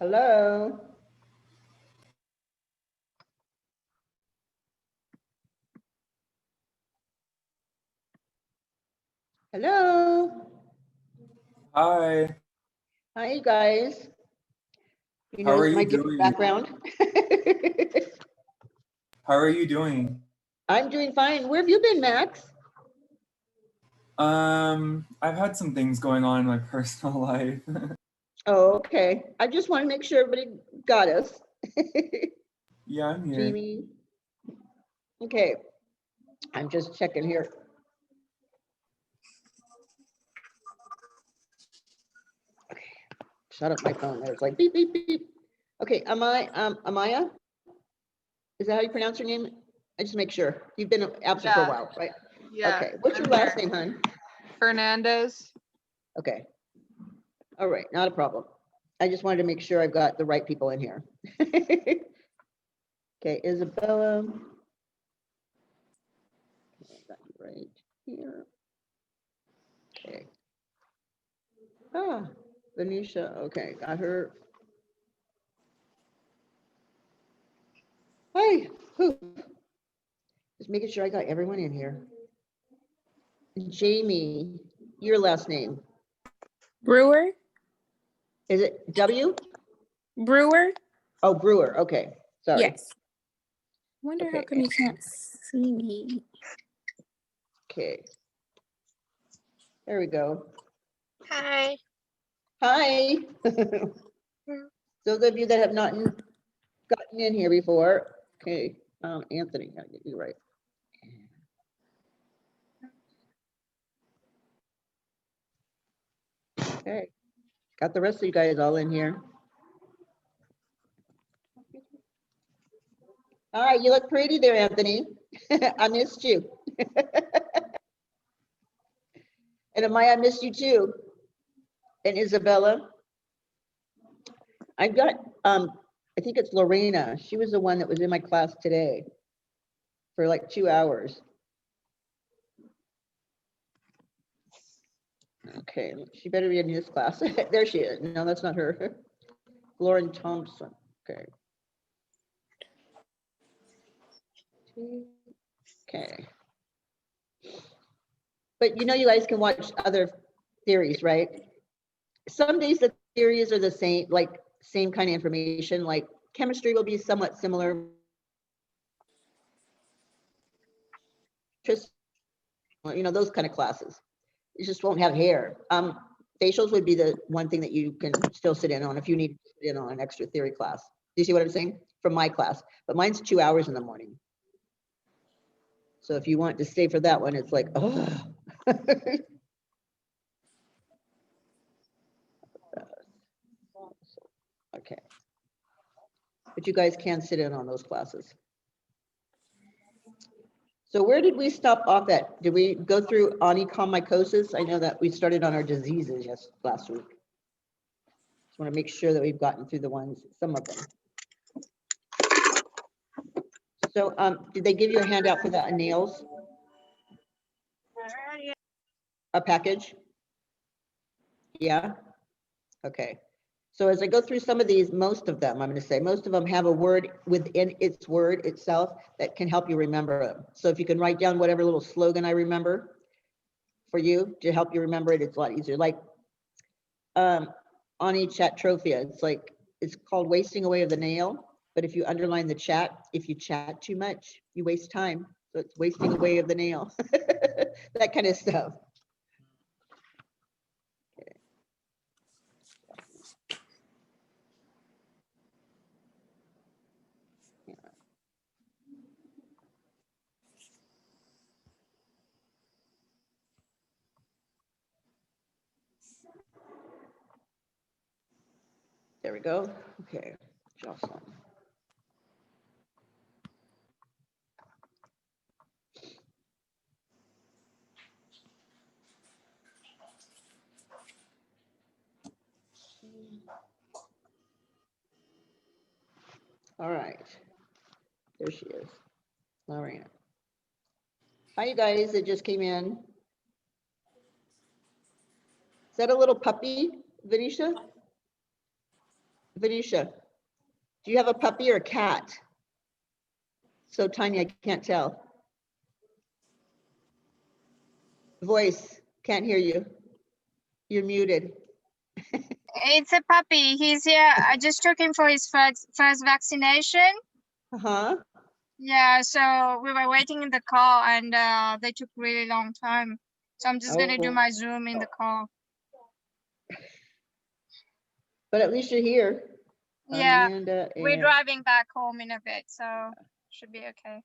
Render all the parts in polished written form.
Hello. Hello. Hi. Hi, you guys. You How are notice you my different doing? background? How are you doing? I'm doing fine. Where have you been, Max? I've had some things going on in my personal life. Oh, okay. I just want to make sure everybody got us. Yeah, I'm here. Jamie. Okay. I'm just checking here. Okay. Shut up my phone. There's like beep, beep, beep. Okay. Amaya? Is that how you pronounce your name? I just make sure. You've been absent for a while, right? Yeah. Okay. What's your last name, hon? Fernandez. Okay. All right. Not a problem. I just wanted to make sure I've got the right people in here. Okay, Isabella. Okay, got you right here. Okay. Ah, Venetia. Okay, got her. Hi. Whew. Just making sure I got everyone in here. Jamie, your last name. Brewer? Is it W? Brewer? Oh, Brewer. Okay. Sorry. Yes. Wonder how Okay. come you can't see me. Okay. There we go. Hi. Hi. Those of you that have not gotten in here before. Okay. Anthony, I get you right. Okay. Got the rest of you guys all in here. All right, you look pretty there, Anthony. I missed you. And Amaya, I missed you too. And Isabella. I've got, I think it's Lorena. She was the one that was in my class today for like 2 hours. Okay, she better be in this class. There she is. No, that's not her. Lauren Thompson. Okay. Okay. But you know, you guys can watch other theories, right? Some days the theories are the same, like same kind of information, like chemistry will be somewhat similar. Just, you know, those kind of classes. You just won't have hair. Facials would be the one thing that you can still sit in on if you need to sit in on an extra theory class. Do you see what I'm saying? From my class, but mine's 2 hours in the morning. So if you want to stay for that one, it's like, oh. Okay. But you guys can sit in on those classes. So where did we stop off at? Did we go through onychomicosis? I know that we started on our diseases last week. Just want to make sure that we've gotten through the ones, some of them. So did they give you a handout for the nails? A package? Yeah? Okay. So as I go through some of these, most of them, I'm going to say, most of them have a word within its word itself that can help you remember them. So if you can write down whatever little slogan I remember for you to help you remember it, it's a lot easier. Like Onychotrophia, it's called wasting away of the nail. But if you underline the chat, if you chat too much, you waste time. So it's wasting away of the nail, that kind of stuff. There we go. Okay, Jocelyn. All right, there she is, Lorena. Hi, you guys that just came in. Is that a little puppy, Venetia? Venetia, do you have a puppy or a cat? So tiny, I can't tell. Voice, can't hear you. You're muted. It's a puppy. He's here. I just took him for his first vaccination. Uh-huh. Yeah, so we were waiting in the car and they took really long time. So I'm just gonna do Oh. my Zoom in the car. But at least you're here. Yeah, Amanda we're and driving back home in a bit, so should be okay.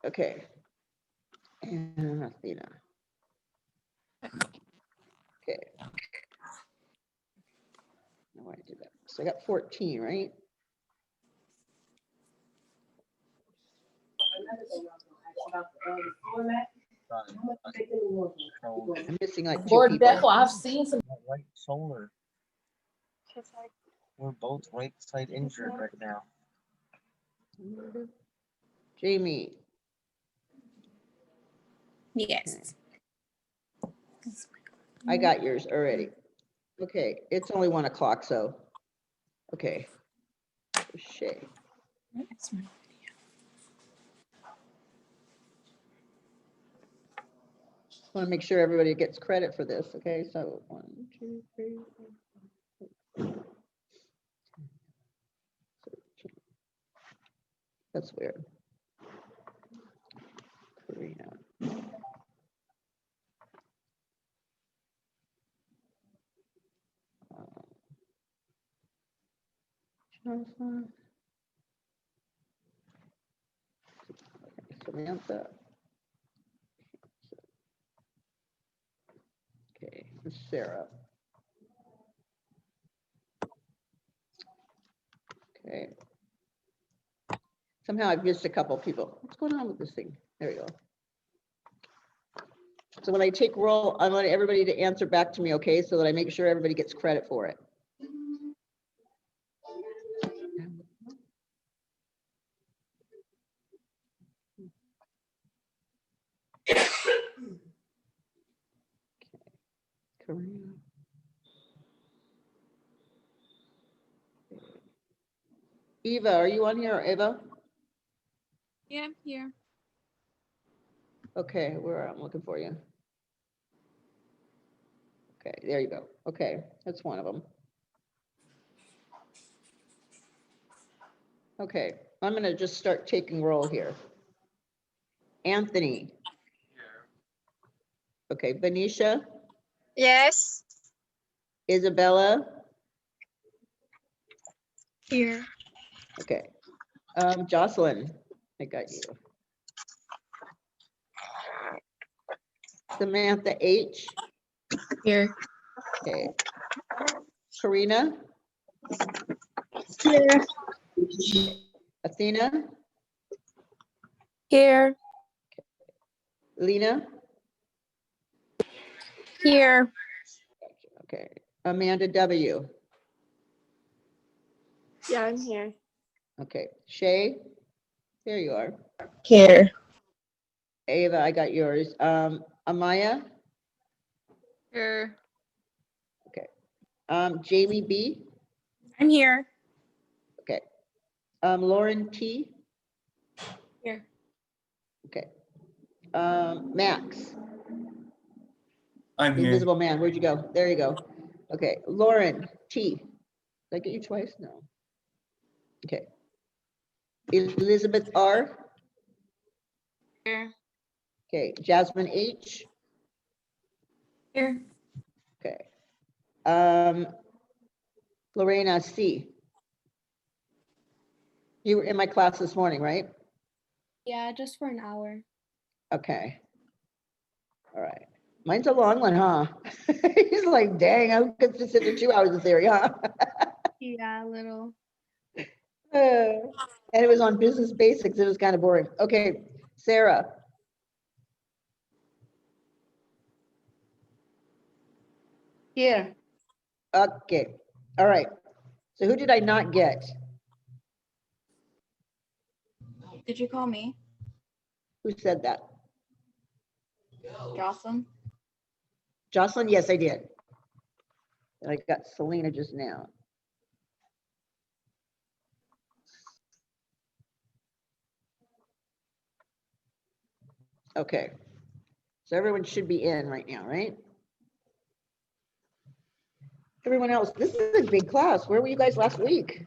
okay. And Athena. Okay. Now I do that. So I got 14, right? I'm missing like 2 Lord people. Bethel, I've seen some. Right shoulder. We're both right side injured right now. Jamie. Yes. I got yours already. Okay, it's only 1 o'clock, so, okay. Shay. Want to make sure everybody gets credit for this, okay? So 1, 2, 3, 4, 5, 6, 13. That's weird. Karina. Jonathan. Samantha. Okay, Sarah. Okay. Somehow I've missed a couple people. What's going on with this thing? There we go. So when I take roll, I want everybody to answer back to me, okay? So that I make sure everybody gets credit for it. Karina. Eva, are you on here, Eva? Yeah, I'm here. Okay, where I'm looking for you. Okay, there you go. Okay, that's one of them. Okay, I'm gonna just start taking roll here. Anthony. Okay, Venetia, Yes. Isabella, Here. okay. Jocelyn, I got you. Samantha H, Here. okay. Karina, Here. Athena, Here. Lena, Here. okay. Amanda W, Yeah, I'm here. okay. Shay, there you are. Here. Ava, I got yours. Amaya, Here. Jamie B, I'm here. okay. Lauren T, Here. okay. Max, I'm the here. invisible man, where'd you go? There you go. Okay, Lauren T, did I get you twice? No. Okay. Elizabeth R, Here. okay. Jasmine H, Here. okay. Lorena C. You were in my class this morning, right? Yeah, just for an hour. Okay. All right. Mine's a long one, huh? He's like, dang, I could just sit for 2 hours of theory, huh? Yeah, a little. And it was on business basics. It was kind of boring. Okay, Sarah. Here. Okay. All right. So who did I not get? Did you call me, Who said that? Jocelyn? Jocelyn? Yes, I did. And I got Selena just now. Okay. So everyone should be in right now, right? Everyone else, this is a big class. Where were you guys last week?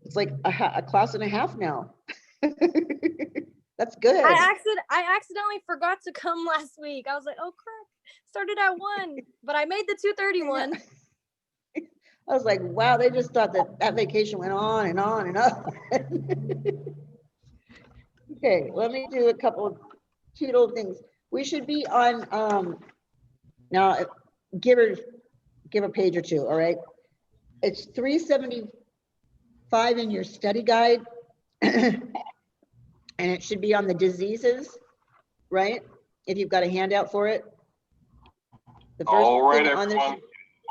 It's like a class and a half now. That's good. I accidentally forgot to come last week. I was like, oh crap, started at 1, but I made the 2:30 one. I was like, wow, they just thought that vacation went on and on and on. Okay, let me do a couple of cute little things. We should be on, now give a page or two, all right? It's 375 in your study guide. And it should be on the diseases, right? If you've got a handout for it. The first All right, thing on this. everyone.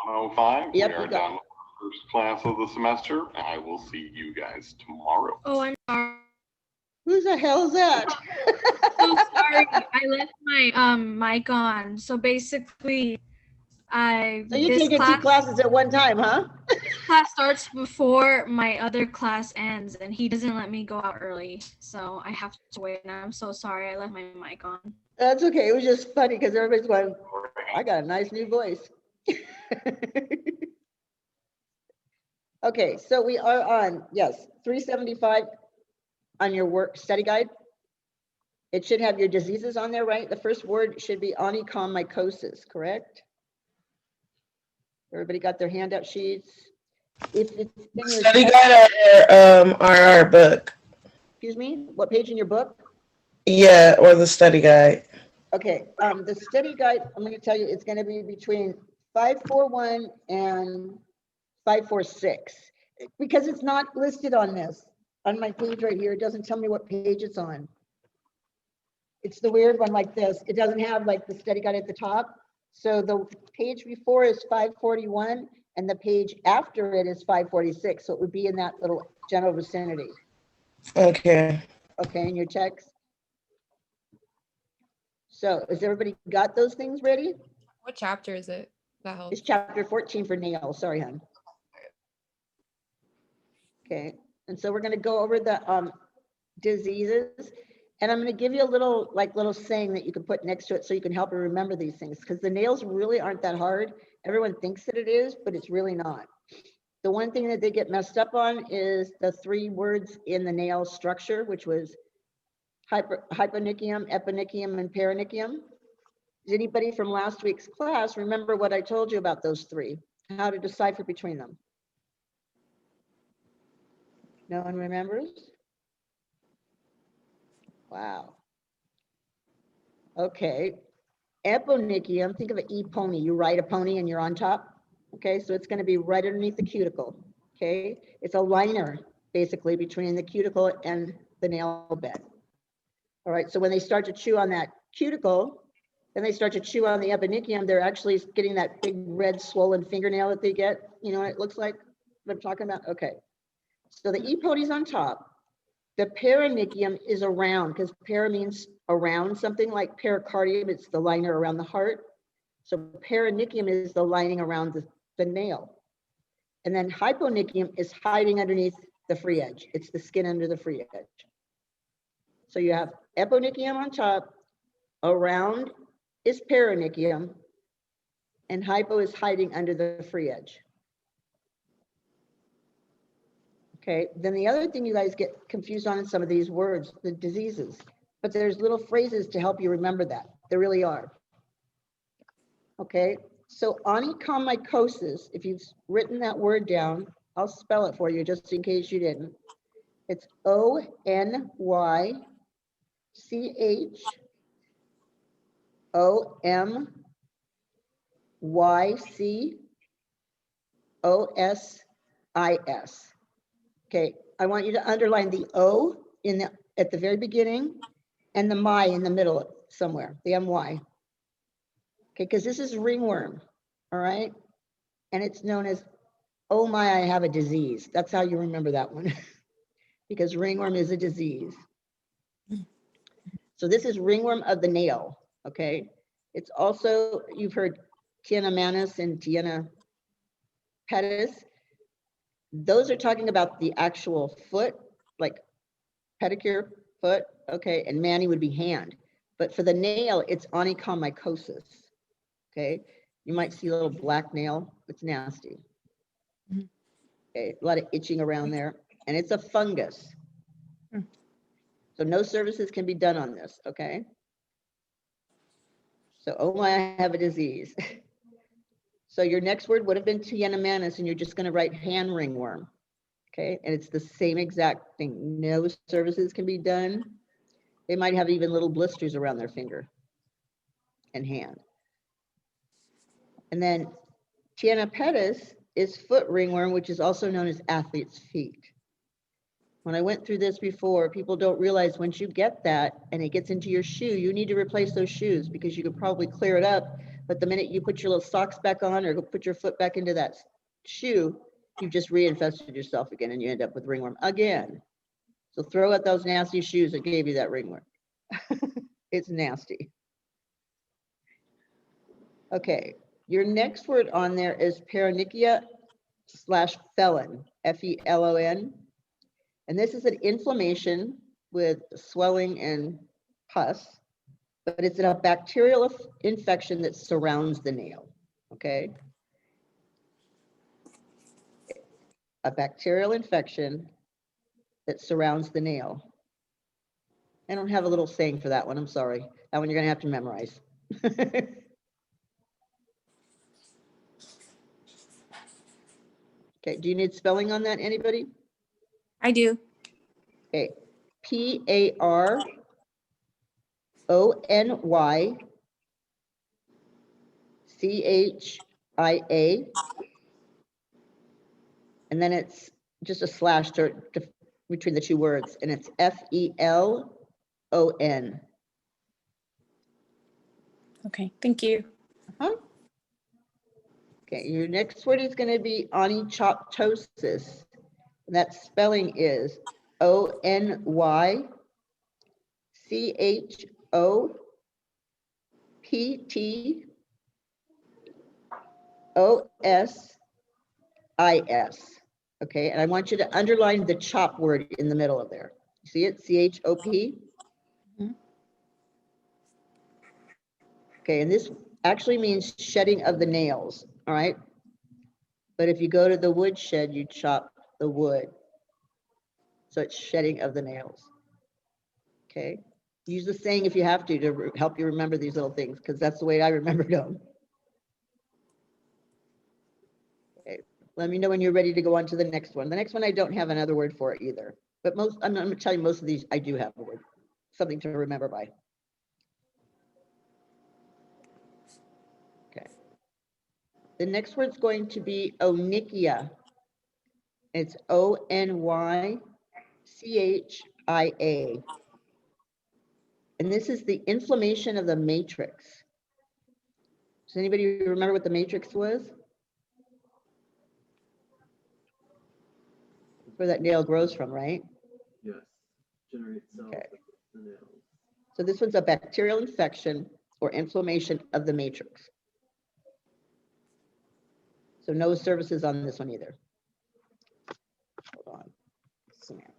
105. Yep, We you are got done with the first class of the semester. I will see you guys tomorrow. Oh, I'm sorry. Who the hell is that? So sorry. I left my mic on. So basically, So you this taking two classes at one time, huh? class starts before my other class ends, and he doesn't let me go out early, so I have to wait. And I'm so sorry. I left my mic on. That's okay. It was just funny because everybody's going, I got a nice new voice. Okay, so we are on, yes, 375 on your work study guide. It should have your diseases on there, right? The first word should be onychomycosis, correct? Everybody got their handout sheets? If it's in your Study guide or our book? Excuse me, what page in your book? Yeah, or the study guide. Okay, the study guide, I'm going to tell you, it's going to be between 541 and 546 because it's not listed on this, on my page right here. It doesn't tell me what page it's on. It's the weird one like this. It doesn't have like the study guide at the top. So the page before is 541 and the page after it is 546. So it would be in that little general vicinity. Okay. Okay, in your text. So has everybody got those things ready? What chapter is it? That helps. It's chapter 14 for nails. Sorry, hon. Okay, and so we're going to go over the diseases, and I'm going to give you a little saying that you can put next to it so you can help you remember these things, because the nails really aren't that hard. Everyone thinks that it is, but it's really not. The one thing that they get messed up on is the 3 words in the nail structure, which was hyponychium, eponychium, and perinychium. Does anybody from last week's class remember what I told you about those 3? How to decipher between them? No one remembers? Wow. Okay. Eponychium, think of an e-pony. You ride a pony and you're on top. Okay, so it's going to be right underneath the cuticle. Okay, it's a liner basically between the cuticle and the nail bed. All right, so when they start to chew on that cuticle, then they start to chew on the eponychium, they're actually getting that big red swollen fingernail that they get. You know what it looks like? What I'm talking about? Okay. So the e-pony's on top. The perinychium is around, because para means around something, like pericardium, it's the liner around the heart. So perinychium is the lining around the nail. And then hyponychium is hiding underneath the free edge. It's the skin under the free edge. So you have eponychium on top, around is perinychium, and hypo is hiding under the free edge. Okay, then the other thing you guys get confused on in some of these words, the diseases, but there's little phrases to help you remember that. There really are. Okay, so onychomycosis, if you've written that word down, I'll spell it for you just in case you didn't. It's ONYCHOMYCOSIS. Okay, I want you to underline the O at the very beginning and the my in the middle somewhere, the MY. Okay, because this is ringworm, all right? And it's known as, oh my, I have a disease. That's how you remember that one, because ringworm is a disease. So this is ringworm of the nail, okay? It's also, you've heard Tiana manus and Tiana pedis, those are talking about the actual foot, like pedicure foot, okay, and mani would be hand. But for the nail, it's onychomycosis, okay? You might see a little black nail, it's nasty. Okay, a lot of itching around there, and it's a fungus. So no services can be done on this, okay? So, oh my, I have a disease. So your next word would have been Tiena manus, and you're just gonna write hand ringworm, okay? And it's the same exact thing. No services can be done. They might have even little blisters around their finger and hand. And then Tiena pedis is foot ringworm, which is also known as athlete's feet. When I went through this before, people don't realize once you get that and it gets into your shoe, you need to replace those shoes because you could probably clear it up. But the minute you put your little socks back on or go put your foot back into that shoe, you've just reinfested yourself again and you end up with ringworm again. So throw out those nasty shoes that gave you that ringworm. It's nasty. Okay, your next word on there is paronychia/felon, F-E-L-O-N. And this is an inflammation with swelling and pus, but it's a bacterial infection that surrounds the nail, okay? A bacterial infection that surrounds the nail. I don't have a little saying for that one, I'm sorry. That one you're gonna have to memorize. Okay, do you need spelling on that, anybody? I do. Okay, P-A-R-O-N-Y-C-H-I-A. And then it's just a slash between the two words, and it's F-E-L-O-N. Okay, thank you. Okay, your next word is going to be Onychosis. And that spelling is O-N-Y-C-H-O-P-T-O-S-I-S. Okay, and I want you to underline the chop word in the middle of there. See it? C-H-O-P? Okay, and this actually means shedding of the nails, all right? But if you go to the wood shed, you chop the wood. So it's shedding of the nails. Okay, use the saying if you have to help you remember these little things, because that's the way I remembered them. Okay, let me know when you're ready to go on to the next one. The next one, I don't have another word for it either, but I'm going to tell you most of these I do have a word, something to remember by. Okay, the next word's going to be onychia. It's O-N-Y-C-H-I-A. And this is the inflammation of the matrix. Does anybody remember what the matrix was? Where that nail grows from, right? Yes. Generate cells Okay. the nails. So this one's a bacterial infection or inflammation of the matrix. So no services on this one either. Hold on. Samantha.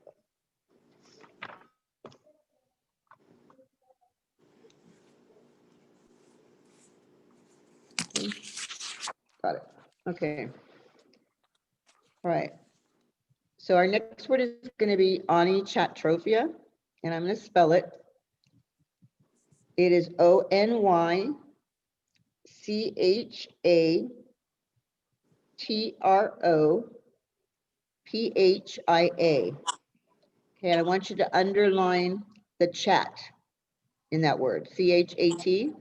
Got it. Okay. All right. So our next word is going to be onychotrophia, and I'm going to spell it. It is O-N-Y-C-H-A-T-R-O-P-H-I-A. Okay, and I want you to underline the chat in that word, C-H-A-T.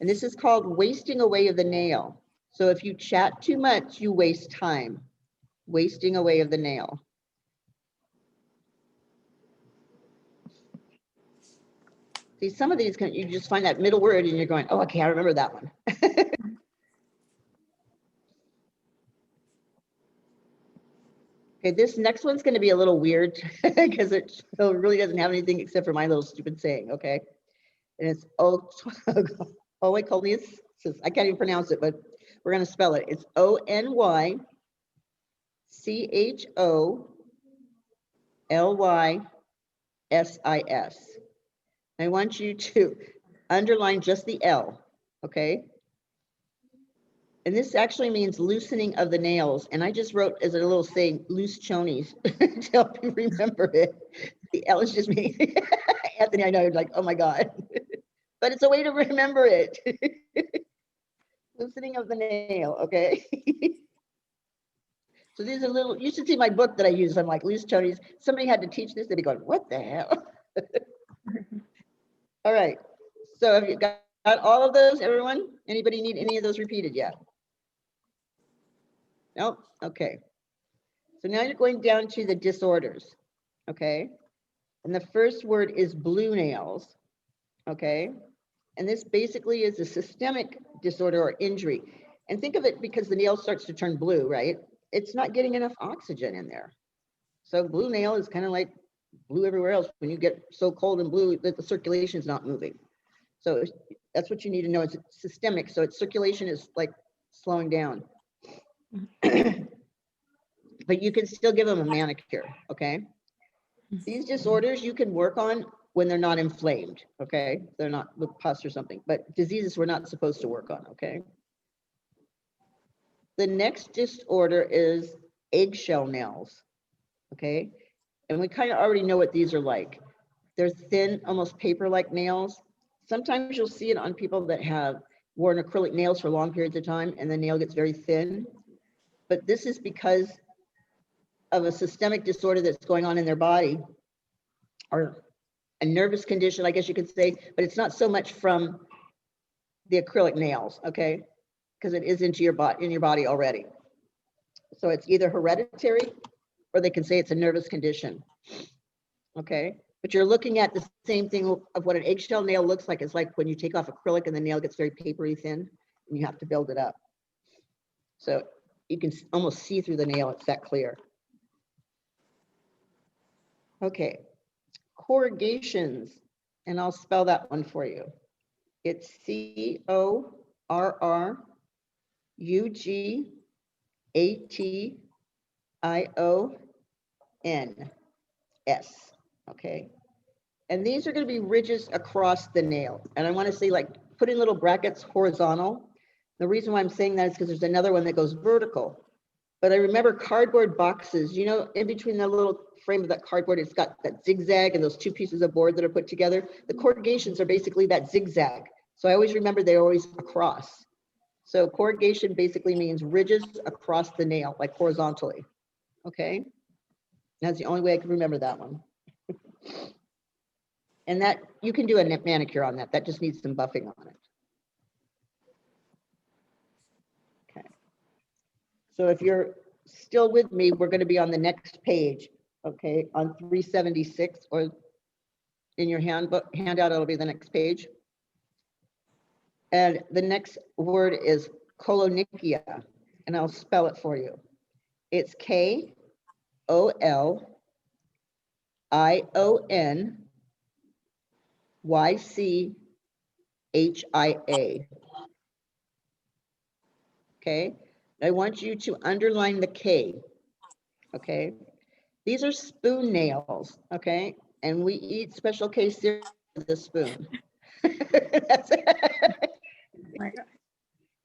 And this is called wasting away of the nail. So if you chat too much, you waste time. Wasting away of the nail. See, some of these, you just find that middle word and you're going, oh, okay, I remember that one. Okay, this next one's going to be a little weird because it really doesn't have anything except for my little stupid saying, okay? And it's Onychosis. I can't even pronounce it, but We're going to spell it. It's Onycholysis. I want you to underline just the L, okay? And this actually means loosening of the nails. And I just wrote as a little saying, loose chonies to help you remember it. The L is just me. Anthony, I know, you're like, oh my God. But it's a way to remember it. Loosening of the nail, okay? So these are little, you should see my book that I use. I'm like, loose chonies. Somebody had to teach this. They'd be going, what the hell? All right. So have you got all of those, everyone? Anybody need any of those repeated yet? Nope. Okay. So now you're going down to the disorders. Okay. And the first word is blue nails. Okay. And this basically is a systemic disorder or injury. And think of it because the nail starts to turn blue, right? It's not getting enough oxygen in there. So blue nail is kind of like blue everywhere else. When you get so cold and blue that the circulation is not moving. So that's what you need to know. It's systemic. So its circulation is like slowing down. But you can still give them a manicure, okay? These disorders you can work on when they're not inflamed, okay? They're not with pus or something, but diseases we're not supposed to work on, okay? The next disorder is eggshell nails, okay? And we kind of already know what these are like. They're thin, almost paper-like nails. Sometimes you'll see it on people that have worn acrylic nails for long periods of time and the nail gets very thin. But this is because of a systemic disorder that's going on in their body, or a nervous condition, I guess you could say, but it's not so much from the acrylic nails, okay? Because it is in your body already. So it's either hereditary or they can say it's a nervous condition, okay? But you're looking at the same thing of what an eggshell nail looks like. It's like when you take off acrylic and the nail gets very papery thin and you have to build it up. So you can almost see through the nail, it's that clear. Okay, corrugations, and I'll spell that one for you. It's CORRUGATIONS, okay? And these are going to be ridges across the nail. And I want to say, like, put in little brackets horizontal. The reason why I'm saying that is because there's another one that goes vertical. But I remember cardboard boxes, you know, in between the little frame of that cardboard, it's got that zigzag and those two pieces of board that are put together. The corrugations are basically that zigzag. So I always remember they're always across. So corrugation basically means ridges across the nail, like horizontally. Okay. That's the only way I can remember that one. And that you can do a manicure on that. That just needs some buffing on it. Okay. So if you're still with me, we're going to be on the next page, okay, on 376, or in your handout, it'll be the next page. And the next word is Kolonychia, and I'll spell it for you. It's KOLIONYCHIA. Okay. I want you to underline the K, okay? These are spoon nails, okay? And we eat Special K cereal with a spoon. That's it. Oh my God.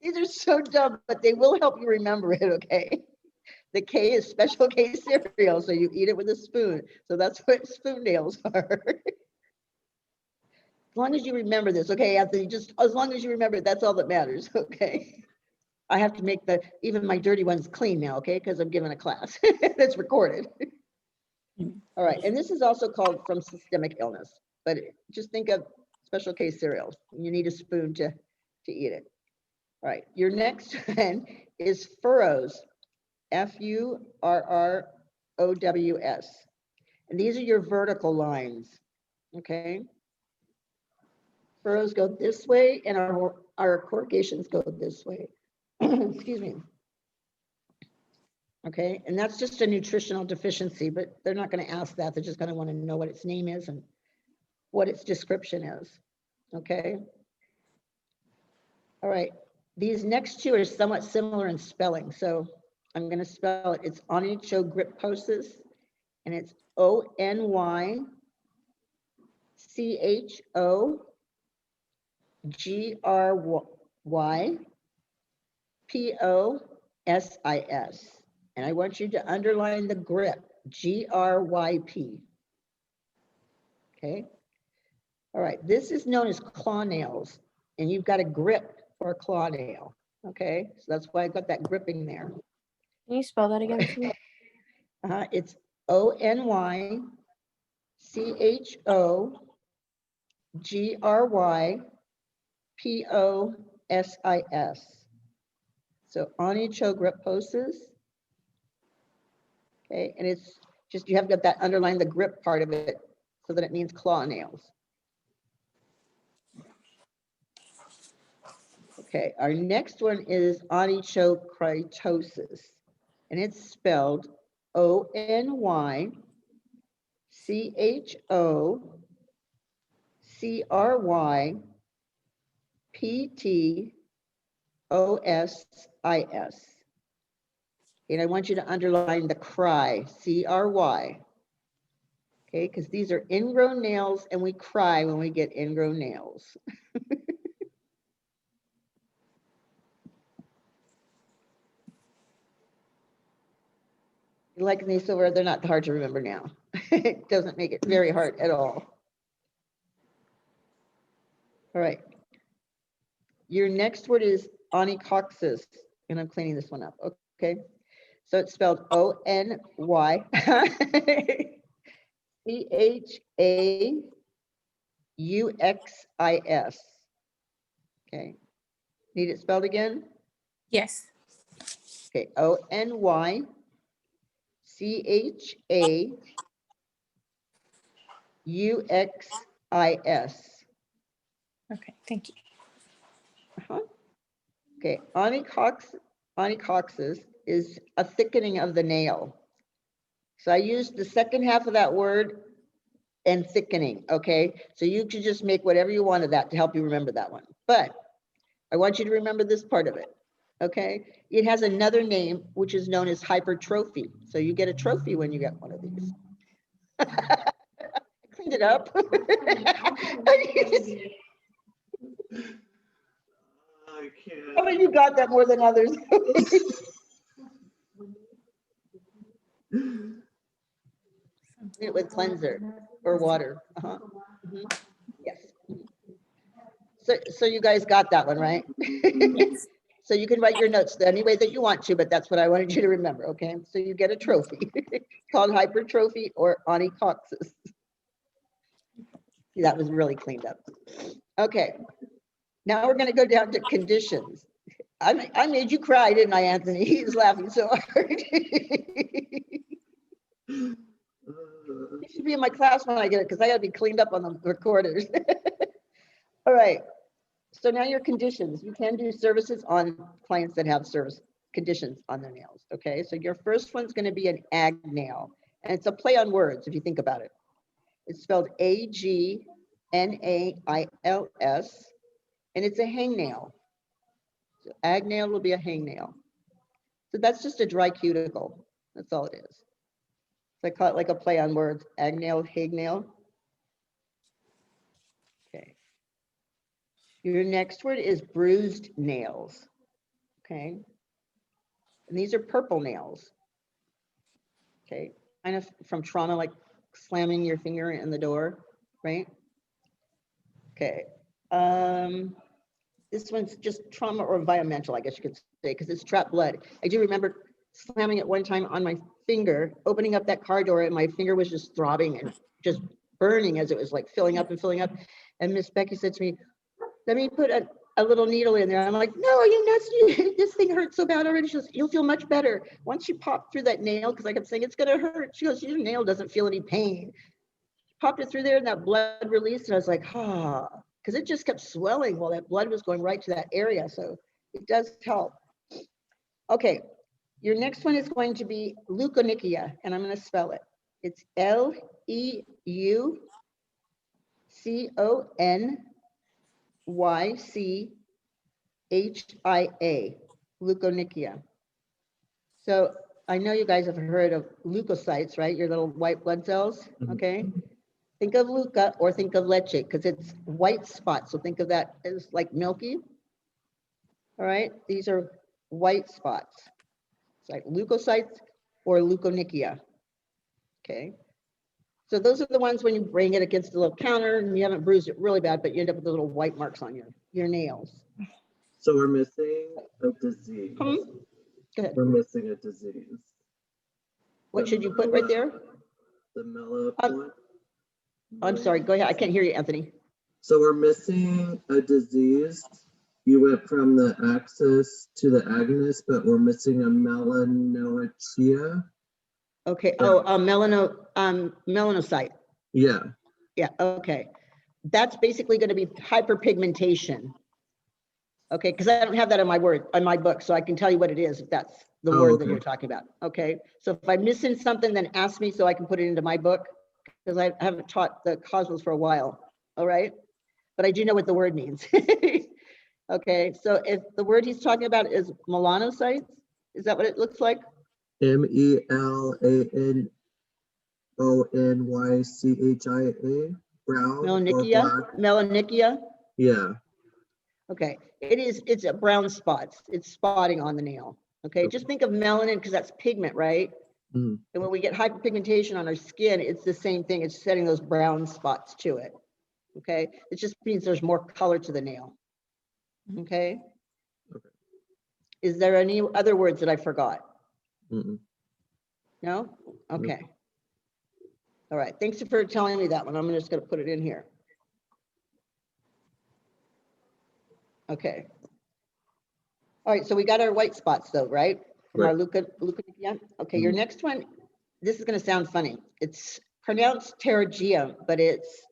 These are so dumb, but they will help you remember it, okay? The K is Special K cereal, so you eat it with a spoon. So that's what spoon nails are. As long as you remember this, okay, Anthony, just as long as you remember it, that's all that matters, okay? I have to make even my dirty ones clean now, okay? Because I'm giving a class that's recorded. All right, and this is also called from systemic illness, but just think of Special K cereal. You need a spoon to eat it. All right, your next one is furrows, FURROWS. And these are your vertical lines, okay? Furrows go this way and our corrugations go this way. Excuse me. Okay, and that's just a nutritional deficiency, but they're not going to ask that. They're just going to want to know what its name is and what its description is. Okay. All right. These next two are somewhat similar in spelling, so I'm going to spell it. It's Onychokritosis, and it's OnychoGryposis. And I want you to underline the grip, GRYP. Okay. All right. This is known as claw nails, and you've got a grip for a claw nail. Okay. So that's why I got that gripping there. Can you spell that again for me? It's OnychoGryposis. So Onychokritosis. Okay, and it's just, you have got that underline the grip part of it so that it means claw nails. Okay, our next one is Onychokritosis, and it's spelled Onychochryptosis. And I want you to underline the cry, CRY. Okay, because these are ingrown nails, and we cry when we get ingrown nails. Like these silver, they're not hard to remember now. It doesn't make it very hard at all. All right. Your next word is Onychosis, and I'm cleaning this one up. Okay. So it's spelled Onychachauxis. Okay. Need it spelled again? Yes. Okay. Onychauxis. Okay, thank you. Okay. Onychosis is a thickening of the nail. So I used the second half of that word and thickening, okay? So you could just make whatever you want of that to help you remember that one. But I want you to remember this part of it, okay? It has another name, which is known as hypertrophy. So you get a trophy when you get one of these. I cleaned it up. I can't. How many of you got that more than others? It with cleanser or water. Yes. So you guys got that one, right? Yes. So you can write your notes any way that you want to, but that's what I wanted you to remember, okay? So you get a trophy. It's called hypertrophy or onychosis. See, that was really cleaned up. Okay. Now we're going to go down to conditions. I made you cry, didn't I, Anthony? He's laughing so hard. You should be in my class when I get it, because I got to be cleaned up on the recorders. All right. So now your conditions. You can do services on clients that have service conditions on their nails. Okay. So your first one's going to be an ag nail. And it's a play on words if you think about it. It's spelled AGNAILS. And it's a hangnail. So ag nail will be a hangnail. So that's just a dry cuticle. That's all it is. So I call it like a play on words, ag nail, hangnail. Okay. Your next word is bruised nails. Okay. And these are purple nails. Okay. Kind of from trauma, like slamming your finger in the door, right? Okay. This one's just trauma or environmental, I guess you could say, because it's trapped blood. I do remember slamming it one time on my finger, opening up that car door, and my finger was just throbbing and just burning as it was like filling up and filling up. And Miss Becky said to me, let me put a little needle in there. I'm like, no, are you nuts? This thing hurts so bad already. She goes, you'll feel much better once you pop through that nail, because I kept saying it's gonna hurt. She goes, your nail doesn't feel any pain. Popped it through there and that blood released, and I was like, because it just kept swelling while that blood was going right to that area. So it does help. Okay, your next one is going to be leukonychia, and I'm going to spell it. It's LEUCONYCHIA. HIA, leukonychia. So I know you guys have heard of leukocytes, right? Your little white blood cells, okay? Think of leuka or think of leche because it's white spots. So think of that as like milky. All right, these are white spots. It's like leukocytes or leukonychia. Okay. So those are the ones when you bring it against the little counter and you haven't bruised it really bad, but you end up with the little white marks on your nails. So we're missing a disease. Go ahead. We're missing a disease. What should you put right there? The mellow one. I'm sorry, go ahead. I can't hear you, Anthony. So we're missing a disease. You went from the axis to the agonist, but we're missing a melanochia. Okay. Melanocyte. Yeah. Yeah. Okay. That's basically going to be hyperpigmentation. Okay, because I don't have that on my book, so I can tell you what it is if that's the word that you're talking about. Okay. So if I'm missing something, then ask me so I can put it into my book because I haven't taught the Cosmos for a while. All right. But I do know what the word means. Okay. So if the word he's talking about is melanocytes, is that what it looks like? MELANONYCHIA. Brown. Melonychia. Melonychia. Yeah. Okay. It's a brown spots. It's spotting on the nail. Okay. Just think of melanin because that's pigment, right? And when we get hyperpigmentation on our skin, it's the same thing. It's setting those brown spots to it. Okay. It just means there's more color to the nail. Okay. Is there any other words that I forgot? No? Okay. All right. Thanks for telling me that one. I'm just going to put it in here. Okay. All right. So we got our white spots though, right? From our leukonychia. Okay. Your next one, this is going to sound funny. It's pronounced pterygium, but it's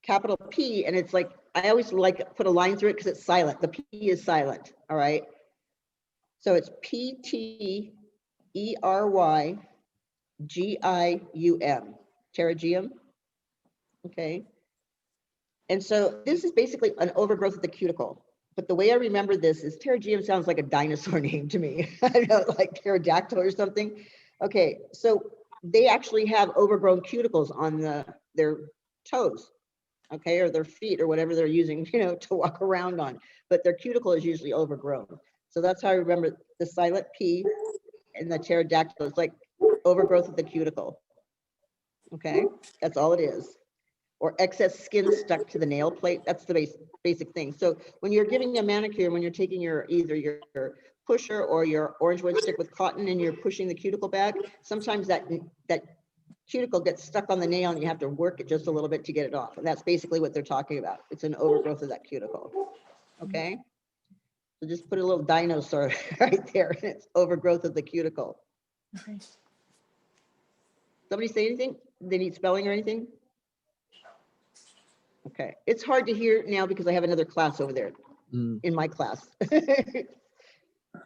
capital P, and it's like, I always like put a line through it because it's silent. The P is silent. All right. So it's PTERYGIUM, pterygium. Okay. And so this is basically an overgrowth of the cuticle. But the way I remember this is pterygium sounds like a dinosaur name to me. I don't know, like pterodactyl or something. Okay, so they actually have overgrown cuticles on their toes, okay, or their feet or whatever they're using, to walk around on. But their cuticle is usually overgrown. So that's how I remember the silent P and the pterodactyl. It's like overgrowth of the cuticle. Okay, that's all it is. Or excess skin stuck to the nail plate. That's the basic thing. So when you're giving a manicure, when you're taking either your pusher or your orange wood stick with cotton and you're pushing the cuticle back, sometimes that cuticle gets stuck on the nail and you have to work it just a little bit to get it off. And that's basically what they're talking about. It's an overgrowth of that cuticle. Okay. So just put a little dinosaur right there and it's overgrowth of the cuticle. Okay. Somebody say anything? They need spelling or anything? Okay, it's hard to hear now because I have another class over there in my class.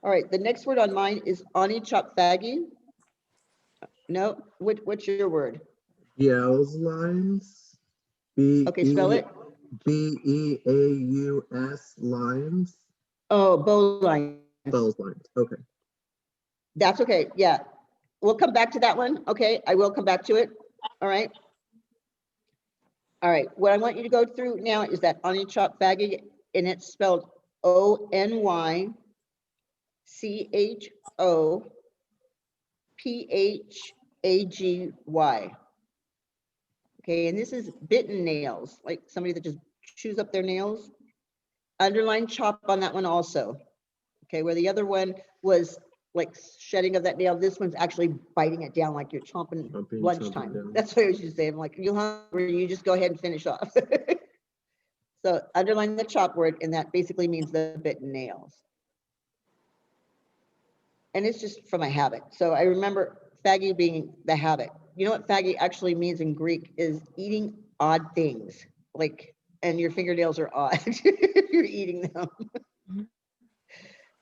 All right, the next word on mine is Onychokritosis. No, what's your word? Beal's lines. Okay, spell it. BEAUS lines. Oh, bowline. Bell's lines. Okay. That's okay. Yeah, we'll come back to that one. Okay, I will come back to it. All right. All right, what I want you to go through now is that Onychokritosis, and it's spelled ONYCHOPHAGY. Okay, and this is bitten nails, like somebody that just chews up their nails. Underline chop on that one also. Okay, where the other one was like shedding of that nail, this one's actually biting it down like you're chomping lunchtime. That's what I was just saying. I'm like, you hungry? You just go ahead and finish off. So underline the chop word, and that basically means the bitten nails. And it's just from a habit. So I remember phagy being the habit. You know what phagy actually means in Greek is eating odd things, like, and your fingernails are odd if you're eating them.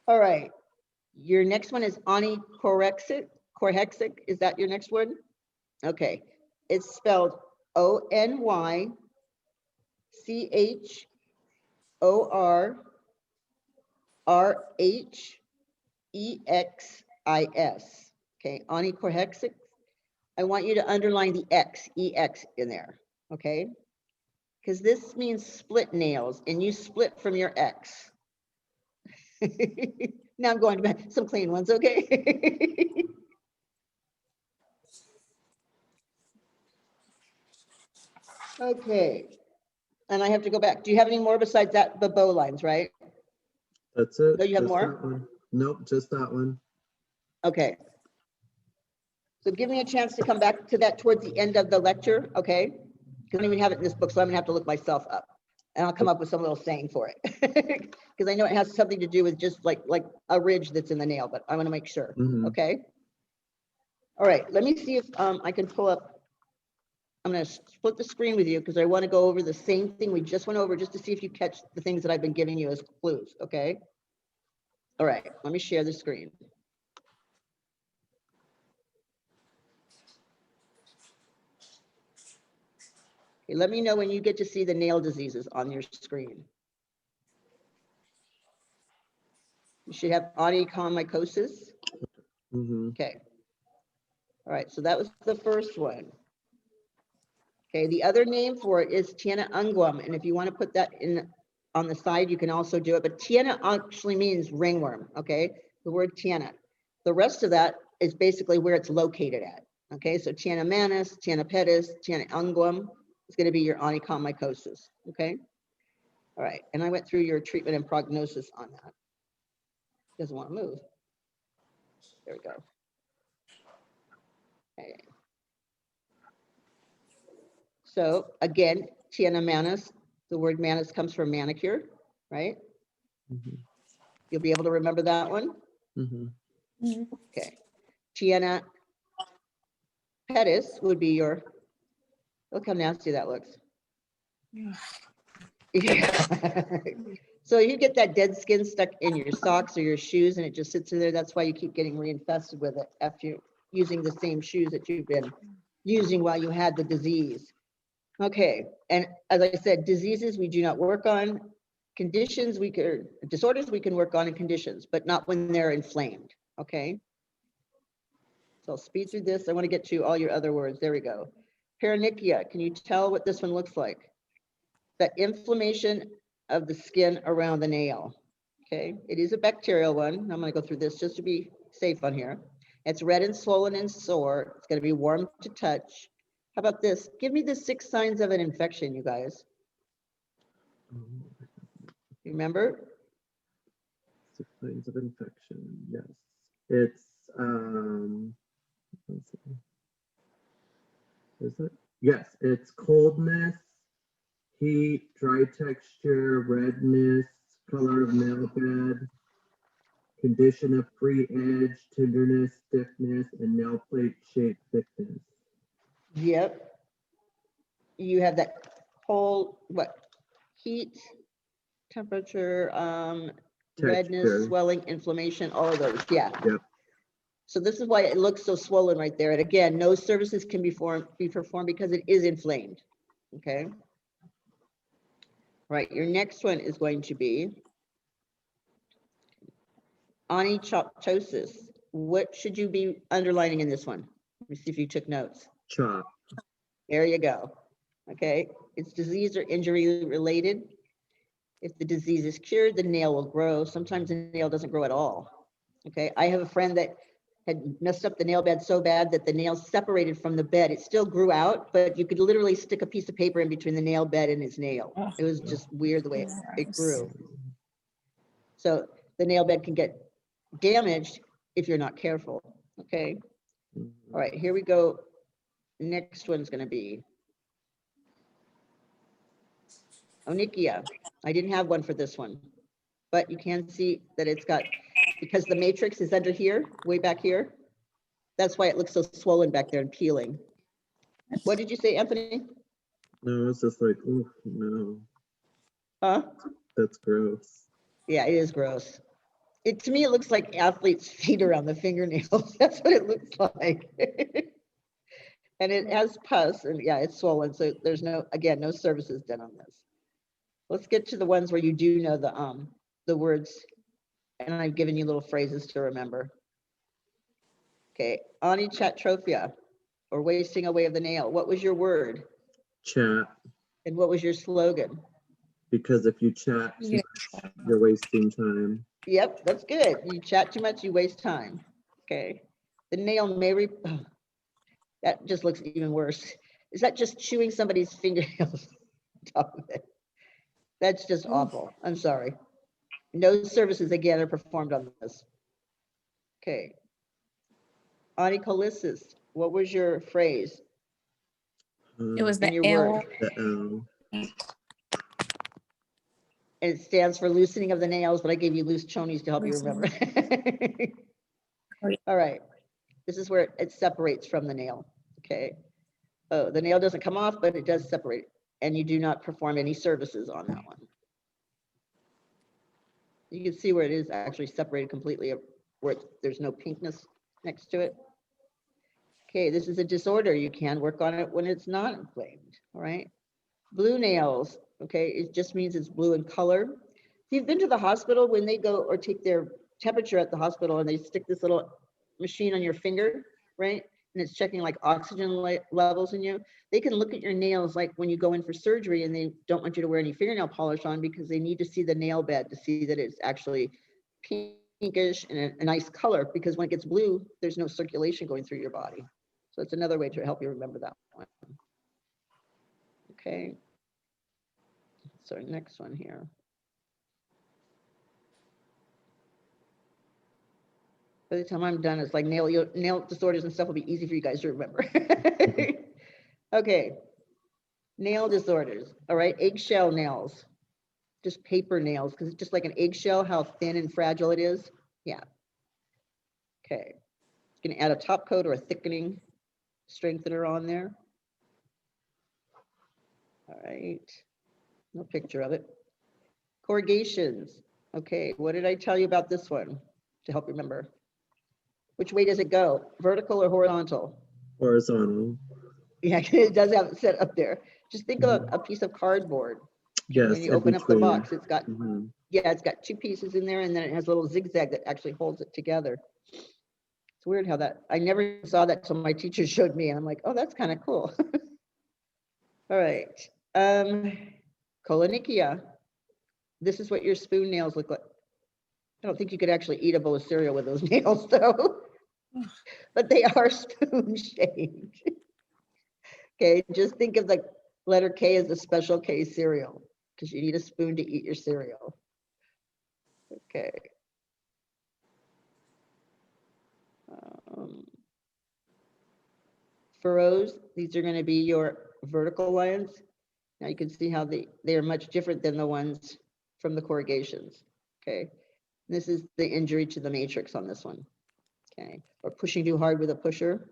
All right. Your next one is Onychosis. Is that your next word? Okay. It's spelled ONYCHORICHIA. RHEXIS. Okay, onychosis. I want you to underline the EX in there, okay? Because this means split nails, and you split from your X. Now I'm going to some clean ones, okay? Okay, and I have to go back. Do you have any more besides that, the bow lines, right? That's it. No, you have just more? that one. Nope, just that one. Okay. So give me a chance to come back to that towards the end of the lecture, okay? Because I don't even have it in this book, so I'm gonna have to look myself up. And I'll come up with some little saying for it. Because I know it has something to do with just like a ridge that's in the nail, but I want to make sure, okay? All right, let me see if I can pull up. I'm gonna split the screen with you because I want to go over the same thing we just went over just to see if you catch the things that I've been giving you as clues, okay? All right, let me share the screen. Okay, let me know when you get to see the nail diseases on your screen. You should have onychosis. Okay. All right, so that was the first one. Okay, the other name for it is Tiana unguum, and if you want to put that in on the side, you can also do it, but Tiana actually means ringworm, okay? The word Tiana. The rest of that is basically where it's located at, okay? So Tiana manus, Tiana pedis, Tiana unguum is going to be your onychosis, okay? All right, and I went through your treatment and prognosis on that. Doesn't want to move. There we go. Okay. So again, Tiana manus, the word manus comes from manicure, right? You'll be able to remember that one? Okay. Tiana pedis would be your, look how nasty that looks. Yeah. So you get that dead skin stuck in your socks or your shoes and it just sits in there. That's why you keep getting reinfested with it after you're using the same shoes that you've been using while you had the disease. Okay, and as I said, diseases we do not work on, conditions we can, disorders we can work on in conditions, but not when they're inflamed, okay? So I'll speed through this. I want to get to all your other words. There we go. Paronychia, can you tell what this one looks like? That inflammation of the skin around the nail, okay? It is a bacterial one. I'm going to go through this just to be safe on here. It's red and swollen and sore. It's going to be warm to touch. How about this? Give me the 6 signs of an infection, you guys. Remember? 6 signs of infection, yes. It's, let's see. Is it? Yes, it's coldness, heat, dry texture, redness, color of nail bed, condition of free edge, tenderness, stiffness, and nail plate shape thickness. Yep. You have that whole, what? Heat, temperature, redness, swelling, inflammation, all of those, yeah. Yep. So this is why it looks so swollen right there. And again, no services can be performed because it is inflamed, okay? Right, your next one is going to be Onychosis. What should you be underlining in this one? Let me see if you took notes. Chop. There you go. Okay, it's disease or injury related. If the disease is cured, the nail will grow. Sometimes the nail doesn't grow at all. Okay, I have a friend that had messed up the nail bed so bad that the nails separated from the bed. It still grew out, but you could literally stick a piece of paper in between the nail bed and his nail. It was just weird the way it grew. So the nail bed can get damaged if you're not careful. Okay. All right, here we go. Next one's going to be Onychia. I didn't have one for this one, but you can see that it's got, because the matrix is under here, way back here. That's why it looks so swollen back there and peeling. What did you say, Anthony? No, it's just like, oh, no. Huh? That's gross. Yeah, it is gross. To me, it looks like athlete's feet around the fingernails. That's what it looks like. And it has pus, and yeah, it's swollen. So there's no, again, no services done on this. Let's get to the ones where you do know the words And I've given you little phrases to remember. Okay, onychotrophia, or wasting away of the nail. What was your word? Chat. And what was your slogan? Because if you chat too much, you're wasting time. Yep, that's good. You chat too much, you waste time. Okay. The nail may that just looks even worse. Is that just chewing somebody's fingernails on top of it? That's just awful. I'm sorry. No services again are performed on this. Okay. Onychosis. What was your phrase? It was And the your L. word? The L. And it stands for loosening of the nails, but I gave you loose chonies to help you remember. All right. This is where it separates from the nail. Okay. Oh, the nail doesn't come off, but it does separate. And you do not perform any services on that one. You can see where it is actually separated completely, where there's no pinkness next to it. Okay, this is a disorder. You can work on it when it's not inflamed. All right. Blue nails. Okay, it just means it's blue in color. If you've been to the hospital, when they go or take their temperature at the hospital and they stick this little machine on your finger, right? And it's checking like oxygen levels in you. They can look at your nails like when you go in for surgery and they don't want you to wear any fingernail polish on because they need to see the nail bed to see that it's actually pinkish and a nice color, because when it gets blue, there's no circulation going through your body. So it's another way to help you remember that one. Okay. So next one here. By the time I'm done, it's like nail disorders and stuff will be easy for you guys to remember. Okay. Nail disorders. All right. Eggshell nails. Just paper nails, because it's just like an eggshell, how thin and fragile it is. Yeah. Okay. It's going to add a top coat or a thickening strengthener on there. All right. No picture of it. Corrugations. Okay. What did I tell you about this one to help remember? Which way does it go? Vertical or horizontal? Horizontal. Yeah, it does have it set up there. Just think of a piece of cardboard. Yes. When you open up the box, it's got, Mm-hmm. yeah, it's got two pieces in there, and then it has a little zigzag that actually holds it together. It's weird how that, I never saw that till my teacher showed me, and I'm like, oh, that's kind of cool. All right. Colonychia. This is what your spoon nails look like. I don't think you could actually eat a bowl of cereal with those nails, though. But they are spoon shaped. Okay, just think of the letter K as a special K cereal, because you need a spoon to eat your cereal. Okay. Furrows, these are going to be your vertical lines. Now you can see how they are much different than the ones from the corrugations. Okay, this is the injury to the matrix on this one. Okay, or pushing too hard with a pusher,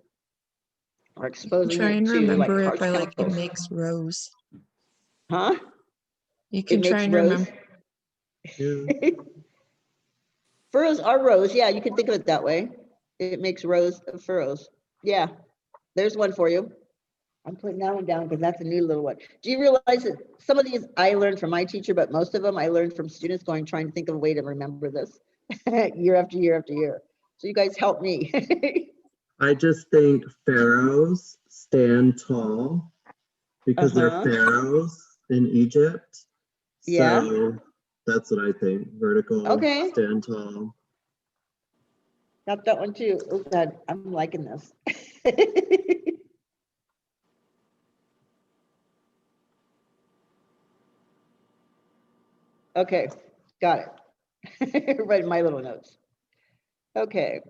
or exposing Try it and to remember like it by like it chemicals. makes rows. Huh? You can try makes and rows? remember. Yeah. Furrows are rows. Yeah, you can think of it that way. It makes rows of furrows. Yeah, there's one for you. I'm putting that one down because that's a new little one. Do you realize that some of these I learned from my teacher, but most of them I learned from students trying to think of a way to remember this year after year after year. So you guys help me. I just think pharaohs stand tall because they're Uh-huh. pharaohs in Egypt. Yeah. So that's what I think. Vertical, Okay. stand tall. Got that one too. Oh God, I'm liking this. Okay, got it. Writing my little notes. Okay.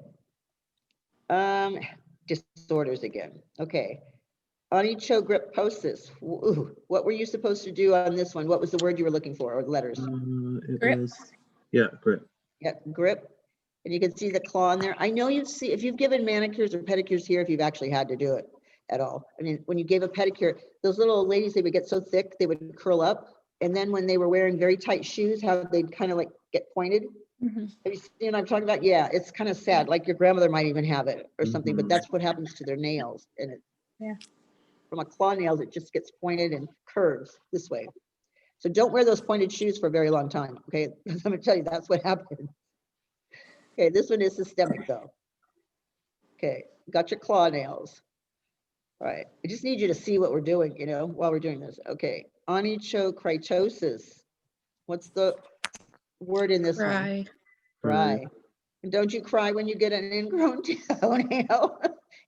Disorders again. Okay. Onychokritosis. Ooh, what were you supposed to do on this one? What was the word you were looking for, or the letters? It Grip. was, yeah, grip. Yeah, grip. And you can see the claw in there. I know if you've given manicures or pedicures here, if you've actually had to do it at all. I mean, when you gave a pedicure, those little old ladies, they would get so thick, they would curl up. And then when they were wearing very tight shoes, how they'd kind of like get pointed. Mhm. Have you seen what I'm talking about? Yeah, it's kind of sad. Like your grandmother might even have it or something, but that's what happens to their nails. And it, Yeah. from a claw nails, it just gets pointed and curves this way. So don't wear those pointed shoes for a very long time, okay? Because I'm gonna tell you, that's what happens. Okay, this one is systemic though. Okay, got your claw nails. All right, I just need you to see what we're doing, you know, while we're doing this. Okay, Onychokritosis. What's the word in this one? Cry. Cry. And don't you cry when you get an ingrown toenail?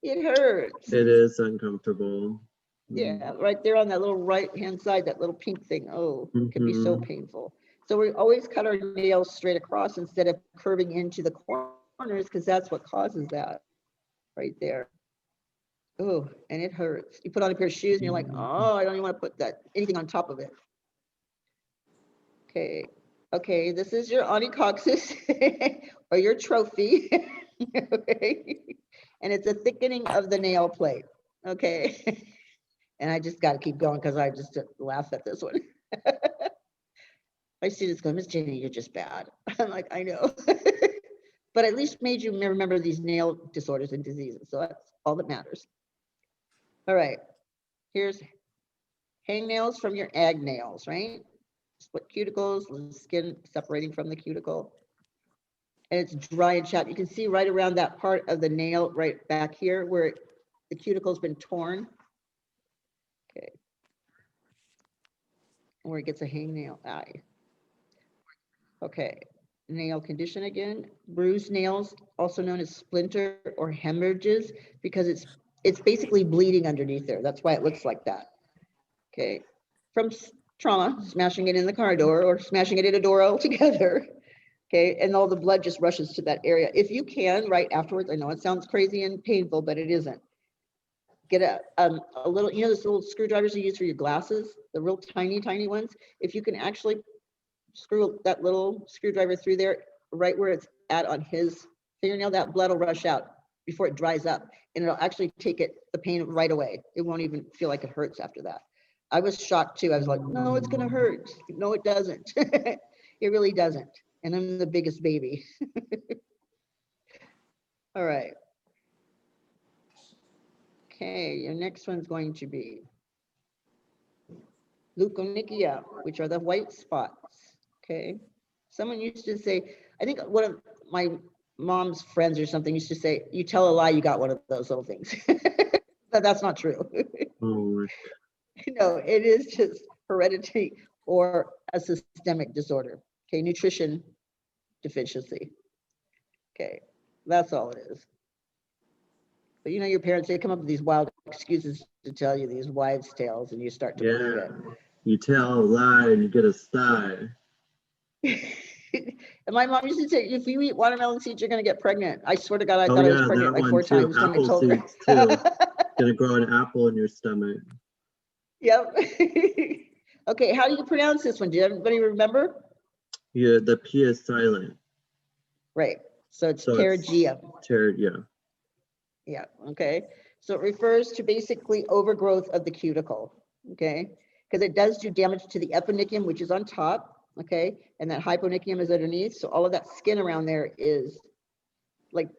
It hurts. It is uncomfortable. Yeah, right there on that little right-hand side, that little pink thing. Oh, it can be so painful. So we always cut our nails straight across instead of curving into the corners, because that's what causes that right there. Oh, and it hurts. You put on a pair of shoes and you're like, oh, I don't even want to put that anything on top of it. Okay. Okay, this is your onychosis or your trophy. Okay. And it's a thickening of the nail plate. Okay. And I just got to keep going because I just laugh at this one. My students go, Miss Jenny, you're just bad. I'm like, I know. But at least made you remember these nail disorders and diseases. So that's all that matters. All right. Here's hangnails from your egg nails, right? Split cuticles, the skin separating from the cuticle. And it's dry and chapped. You can see right around that part of the nail right back here where the cuticle's been torn. Okay. Where it gets a hangnail eye. Okay. Nail condition again. Bruised nails, also known as splinter or hemorrhages, because it's basically bleeding underneath there. That's why it looks like that. Okay. From trauma, smashing it in the car door or smashing it in a door altogether. Okay, and all the blood just rushes to that area. If you can, right afterwards, I know it sounds crazy and painful, but it isn't. Get a little, you know, those little screwdrivers you use for your glasses, the real tiny, tiny ones. If you can actually screw that little screwdriver through there, right where it's at on his fingernail, that blood will rush out before it dries up, and it'll actually take the pain right away. It won't even feel like it hurts after that. I was shocked too. I was like, no, it's gonna hurt. No, it doesn't. It really doesn't. And I'm the biggest baby. All right. Okay, your next one's going to be leukonychia, which are the white spots. Okay. Someone used to say, I think one of my mom's friends or something used to say, you tell a lie, you got one of those little things. But that's not true. Oh, No, it is just heredity or a systemic disorder. Okay, nutrition deficiency. Okay, that's all it is. But you know, your parents, they come up with these wild excuses to tell you these wives' tales, and you start to believe yeah. You tell a lie and you get a sty. it. And my mom used to say, if you eat watermelon seeds, you're going to get pregnant. I swear to God, I Oh thought I yeah, was pregnant that like one 4 too. times when I Apple told her. seeds too. Gonna grow an apple in your stomach. Yep. Okay, how do you pronounce this one? Do anybody remember? Yeah, the P is silent. Right. So it's pterygium. Yeah. Yeah, okay. So it refers to basically overgrowth of the cuticle, okay? Because it does do damage to the eponychium, which is on top, okay? And that hyponychium is underneath. So all of that skin around there is like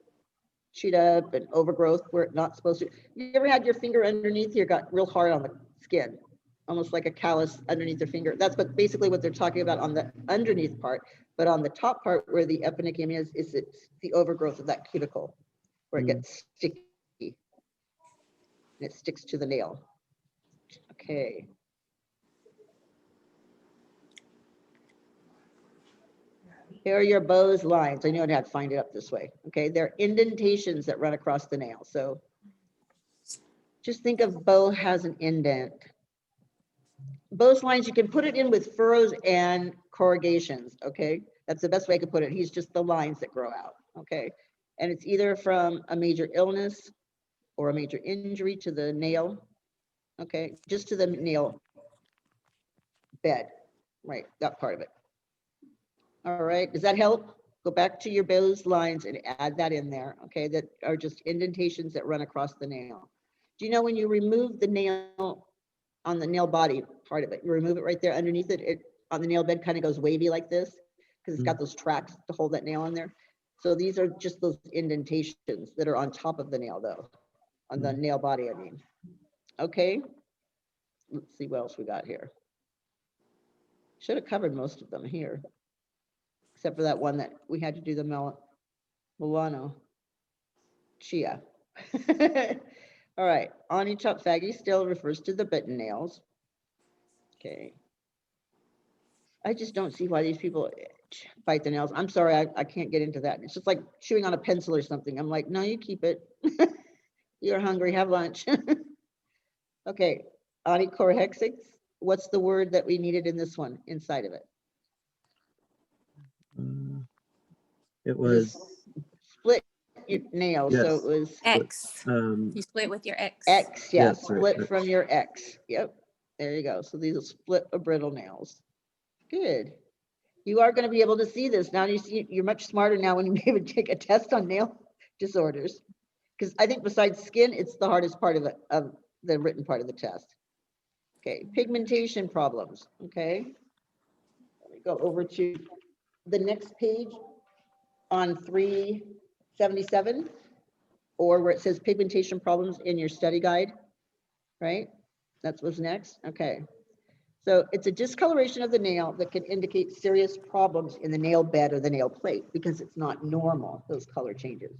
chewed up and overgrowth where it's not supposed to. You ever had your finger underneath here got real hard on the skin, almost like a callus underneath your finger? That's basically what they're talking about on the underneath part. But on the top part where the eponychium is it's the overgrowth of that cuticle, where it gets sticky and it sticks to the nail. Okay. Here are your Bose lines. I knew I'd have to find it up this way. Okay, they're indentations that run across the nail. So just think of Bo has an indent. Bose lines, you can put it in with furrows and corrugations. Okay, that's the best way I could put it. He's just the lines that grow out. Okay, and it's either from a major illness or a major injury to the nail. Okay, just to the nail bed, right? That part of it. All right, does that help? Go back to your Bose lines and add that in there, okay? That are just indentations that run across the nail. Do you know when you remove the nail on the nail body part of it, you remove it right there underneath it, it on the nail bed kind of goes wavy like this because it's got those tracks to hold that nail in there. So these are just those indentations that are on top of the nail though, on the nail body, I mean. Okay, let's see what else we got here. Should have covered most of them here, except for that one that we had to do the Milano. Chia. All right, Onychokritosis still refers to the bitten nails. Okay. I just don't see why these people bite the nails. I'm sorry, I can't get into that. It's just like chewing on a pencil or something. I'm like, no, you keep it. You're hungry, have lunch. Okay, Onychosis. What's the word that we needed in this one inside of it? It was Split your nails, so it Yes. was X. um You split with your X. X, yeah, Yes, right, split right. from your X. Yep, there you go. So these are split or brittle nails. Good. You are going to be able to see this now. You see, you're much smarter now when you maybe take a test on nail disorders, because I think besides skin, it's the hardest part of the written part of the test. Okay, pigmentation problems. Okay, let me go over to the next page on 377, or where it says pigmentation problems in your study guide, right? That's what's next. Okay. So it's a discoloration of the nail that can indicate serious problems in the nail bed or the nail plate because it's not normal, those color changes.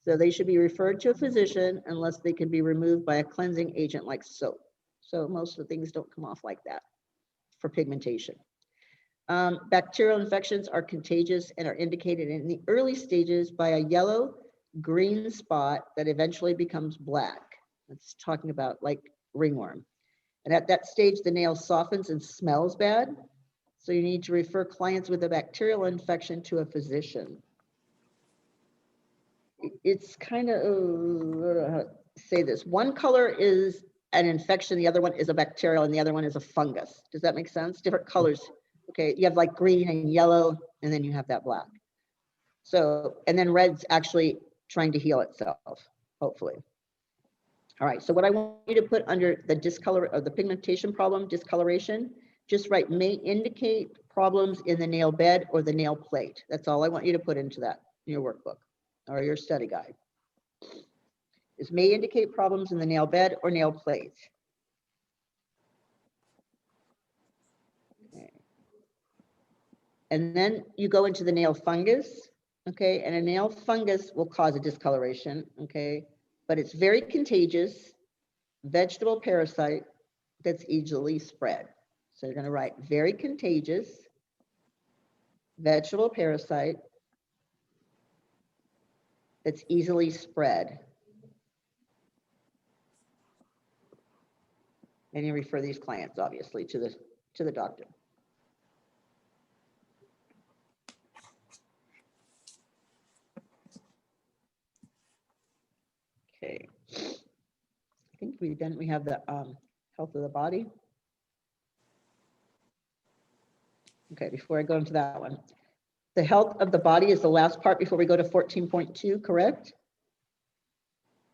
So they should be referred to a physician unless they can be removed by a cleansing agent like soap. So most of the things don't come off like that for pigmentation. Bacterial infections are contagious and are indicated in the early stages by a yellow green spot that eventually becomes black. That's talking about like ringworm. And at that stage, the nail softens and smells bad. So you need to refer clients with a bacterial infection to a physician. It's kind of, how to say this. One color is an infection, the other one is a bacterial, and the other one is a fungus. Does that make sense? Different colors. Okay, you have like green and yellow, and then you have that black. So, and then red's actually trying to heal itself, hopefully. All right, so what I want you to put under the discolor or the pigmentation problem, discoloration, just write may indicate problems in the nail bed or the nail plate. That's all I want you to put into that in your workbook or your study guide. Is may indicate problems in the nail bed or nail plate. Okay. And then you go into the nail fungus, okay? And a nail fungus will cause a discoloration, okay? But it's very contagious, vegetable parasite that's easily spread. So you're going to write very contagious, vegetable parasite that's easily spread. And you refer these clients, obviously, to the doctor. Okay. I think we have the health of the body. Okay, before I go into that one. The health of the body is the last part before we go to 14.2, correct?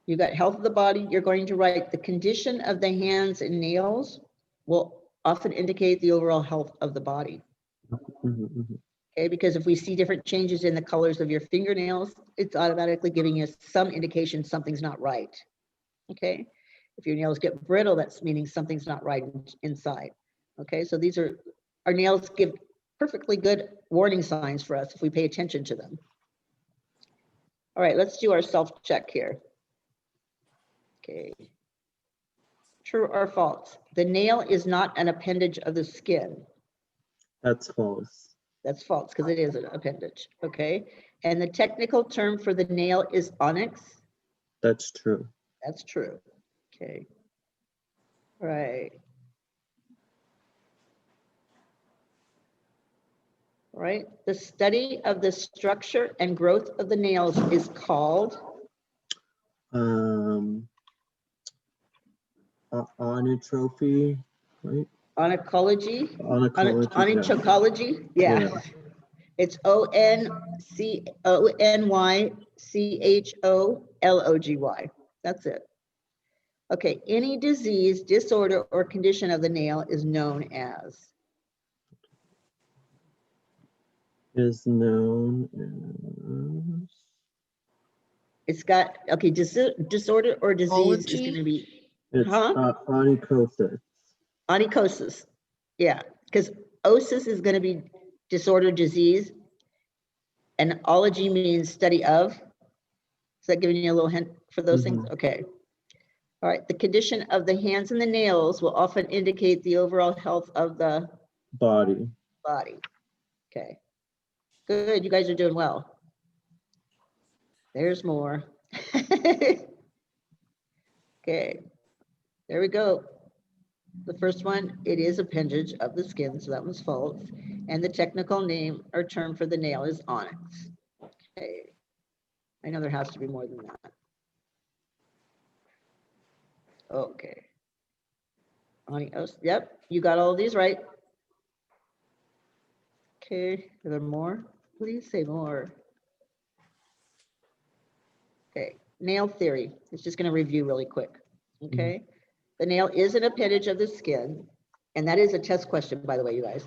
You got health of the body. You're going to write the condition of the hands and nails will often indicate the overall health of the body. Okay, because if we see different changes in the colors of your fingernails, it's automatically giving us some indication something's not right. Okay, if your nails get brittle, that's meaning something's not right inside. Okay, so these are, our nails give perfectly good warning signs for us if we pay attention to them. All right, let's do our self-check here. Okay. True or false? The nail is not an appendage of the skin. That's false. That's false because it is an appendage. Okay. And the technical term for the nail is onyx. That's true. That's true. Okay. All right. All right. The study of the structure and growth of the nails is called Onotrophy, right? onychology. Onychology. Onychology. Yeah. Yeah. It's Onychochology. That's it. Okay. Any disease, disorder, or condition of the nail is known as. Is known as. It's got, okay, disorder or disease is going to be. It's onychosis. Onychosis. Yeah, because osis is going to be disorder, disease, And ology means study of. Is that giving you a little hint for those things? Okay. All right. The condition of the hands and the nails will often indicate the overall health of the Body. body. Okay. Good. You guys are doing well. There's more. Okay. There we go. The first one, it is appendage of the skin, so that one's false. And the technical name or term for the nail is onyx. Okay. I know there has to be more than that. Okay. Onychosis. Yep, you got all of these right. Okay, are there more? Please say more. Okay, nail theory. It's just going to review really quick. Okay. The nail is an appendage of the skin, and that is a test question, by the way, you guys.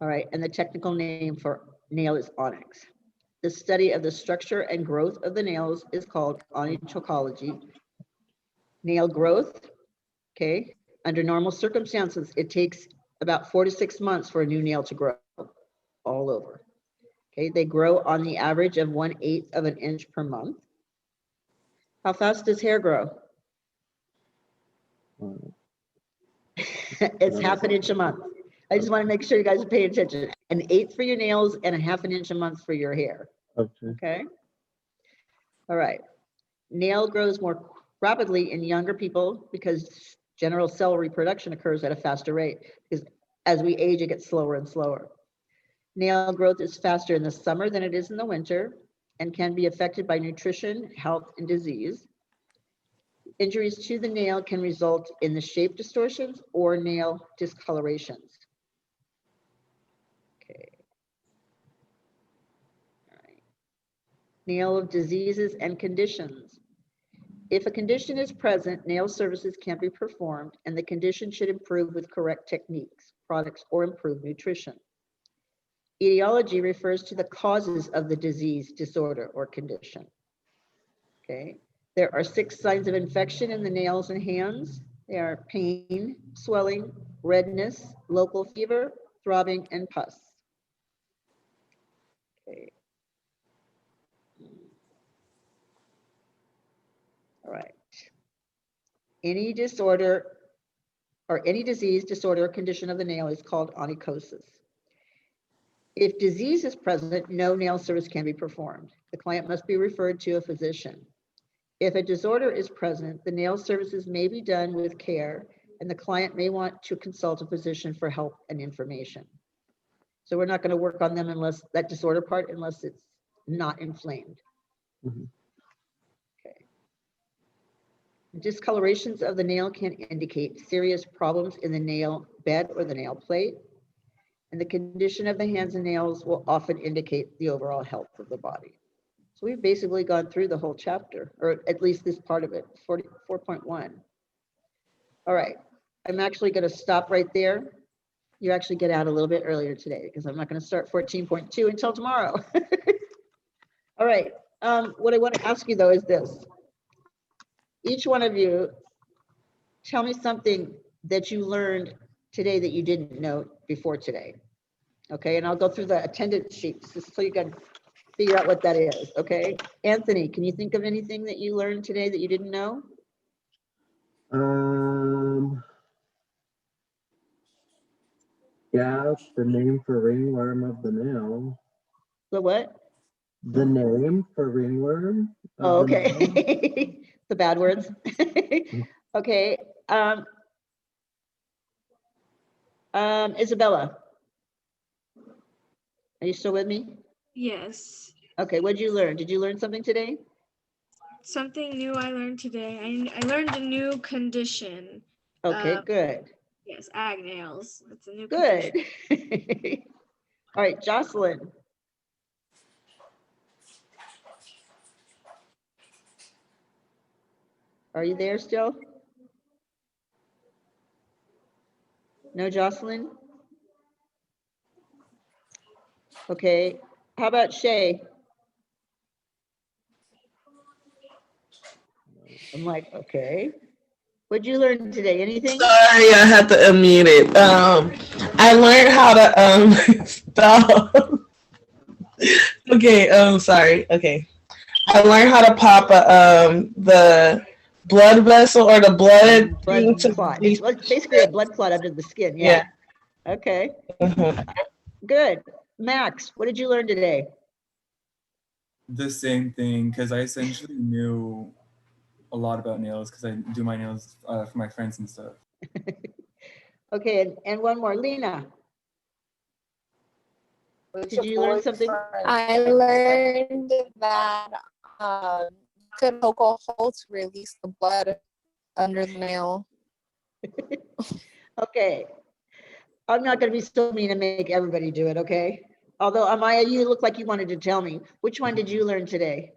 All right, and the technical name for nail is onyx. The study of the structure and growth of the nails is called onychology. Nail growth, okay, under normal circumstances, it takes about 4 to 6 months for a new nail to grow all over. Okay, they grow on the average of 1/8 of an inch per month. How fast does hair grow? It's 1/2 inch a month. I just want to make sure you guys are paying attention. 1/8 for your nails and 1/2 inch a month for your hair. Okay. Okay. All right. Nail grows more rapidly in younger people because general cell reproduction occurs at a faster rate. Because as we age, it gets slower and slower. Nail growth is faster in the summer than it is in the winter and can be affected by nutrition, health, and disease. Injuries to the nail can result in the shape distortions or nail discolorations. Okay. All right. Nail diseases and conditions. If a condition is present, nail services can be performed, and the condition should improve with correct techniques, products, or improved nutrition. Etiology refers to the causes of the disease, disorder, or condition. Okay. There are 6 signs of infection in the nails and hands. They are pain, swelling, redness, local fever, throbbing, and pus. Okay. All right. Any disorder or any disease, disorder, or condition of the nail is called onychosis. If disease is present, no nail service can be performed. The client must be referred to a physician. If a disorder is present, the nail services may be done with care, and the client may want to consult a physician for help and information. So we're not going to work on them unless that disorder part, unless it's not inflamed. Okay. Discolorations of the nail can indicate serious problems in the nail bed or the nail plate, and the condition of the hands and nails will often indicate the overall health of the body. So we've basically gone through the whole chapter, or at least this part of it, 4.1. All right, I'm actually going to stop right there. You actually get out a little bit earlier today because I'm not going to start 14.2 until tomorrow. All right, what I want to ask you though is this. Each one of you, tell me something that you learned today that you didn't know before today. Okay, and I'll go through the attendance sheets just so you can figure out what that is, okay? Anthony, can you think of anything that you learned today that you didn't know? Yeah, the name for ringworm of the nail. The what? The name for ringworm. Oh, okay. The bad words. Okay. Isabella, are you still with me? Yes. Okay, what did you learn? Did you learn something today? Something new I learned today. I learned a new condition. Okay, good. Yes, egg nails. It's a new Good. condition. All right, Jocelyn. Are you there still? No, Jocelyn? Okay, how about Shay? I'm like, okay. What'd you learn today? Anything? Sorry, I had to unmute it. I learned how to stop Okay, sorry. Okay. I learned how to pop the blood vessel or the blood thing Blood to clot. release- Well, it's basically a blood clot under the skin. Yeah. Okay. Mhm. Good. Max, what did you learn today? The same thing, because I essentially knew a lot about nails because I do my nails for my friends and stuff. Okay, and one more, Lena. Did you learn something? I learned that you could poke a hole to release the blood under the nail. Okay. I'm not going to be so mean and make everybody do it, okay? Although, Amaya, you look like you wanted to tell me. Which one did you learn today?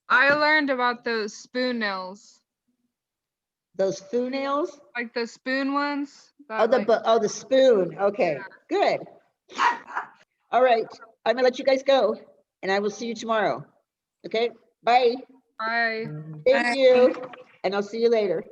I learned about those spoon nails, Those foo nails? like the spoon ones. Oh, the spoon. Okay, good. All right, I'm gonna let you guys go, and I will see you tomorrow. Okay, bye. Bye. Thank you, and I'll see you later.